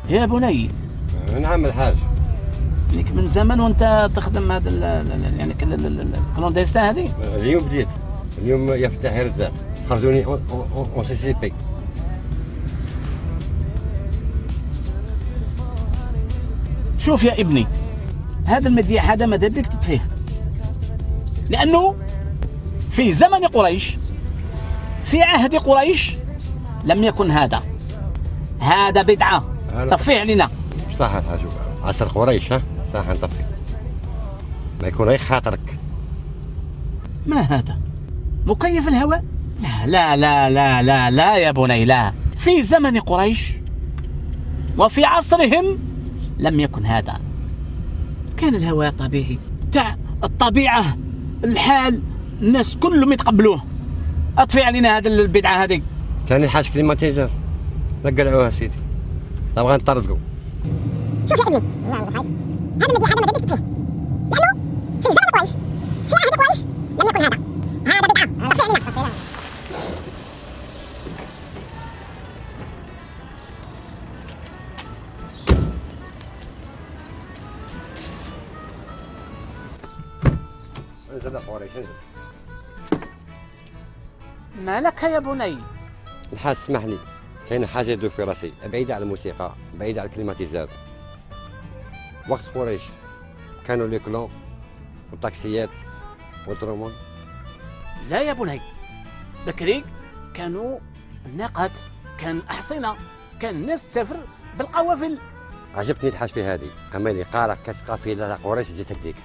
يا بني. نعم الحاج. ليك من زمان وانت تخدم هذا يعني الكلونديستان هذه؟ اليوم بديت، اليوم يفتح رزاق خرجوني اون سي سي بي. شوف يا ابني، هذا المذياع هذا ماذا بك تتفيه، لأنه في زمن قريش، في عهد قريش لم يكن هذا بدعة. طفيه علينا. صح الحاج، عصر قريش ها صح نطفي، ما يكون غير خاطرك. ما هذا مكيف الهواء؟ لا لا لا لا لا يا بني، لا. في زمن قريش وفي عصرهم لم يكن هذا، كان الهواء طبيعي تاع الطبيعة، الحال، الناس كلهم يتقبلوه. اطفي علينا هذا البدعة هذه. ثاني حاج كليماتيزر نقلعوها سيدي، نبغى نطرزقوا. شوف يا ابني، هذا ما بدك تفيه، لانه في زمن قريش، في عهد قريش لم يكن هذا بدعه. طفي علينا. انزل قريش انزل. ما لك يا بني؟ الحاج اسمح لي، كاين حاجه يدور في راسي، بعيده على الموسيقى، بعيده على الكليماتيزار. وقت قريش كانوا لي كلون والطاكسيات والدرومون. لا يا بني، بكري كانوا الناقات، كان أحصنة، كان الناس تسافر بالقوافل. عجبتني الحاج في هذه، قمالي قارع كتبقى في قريش جات تديك.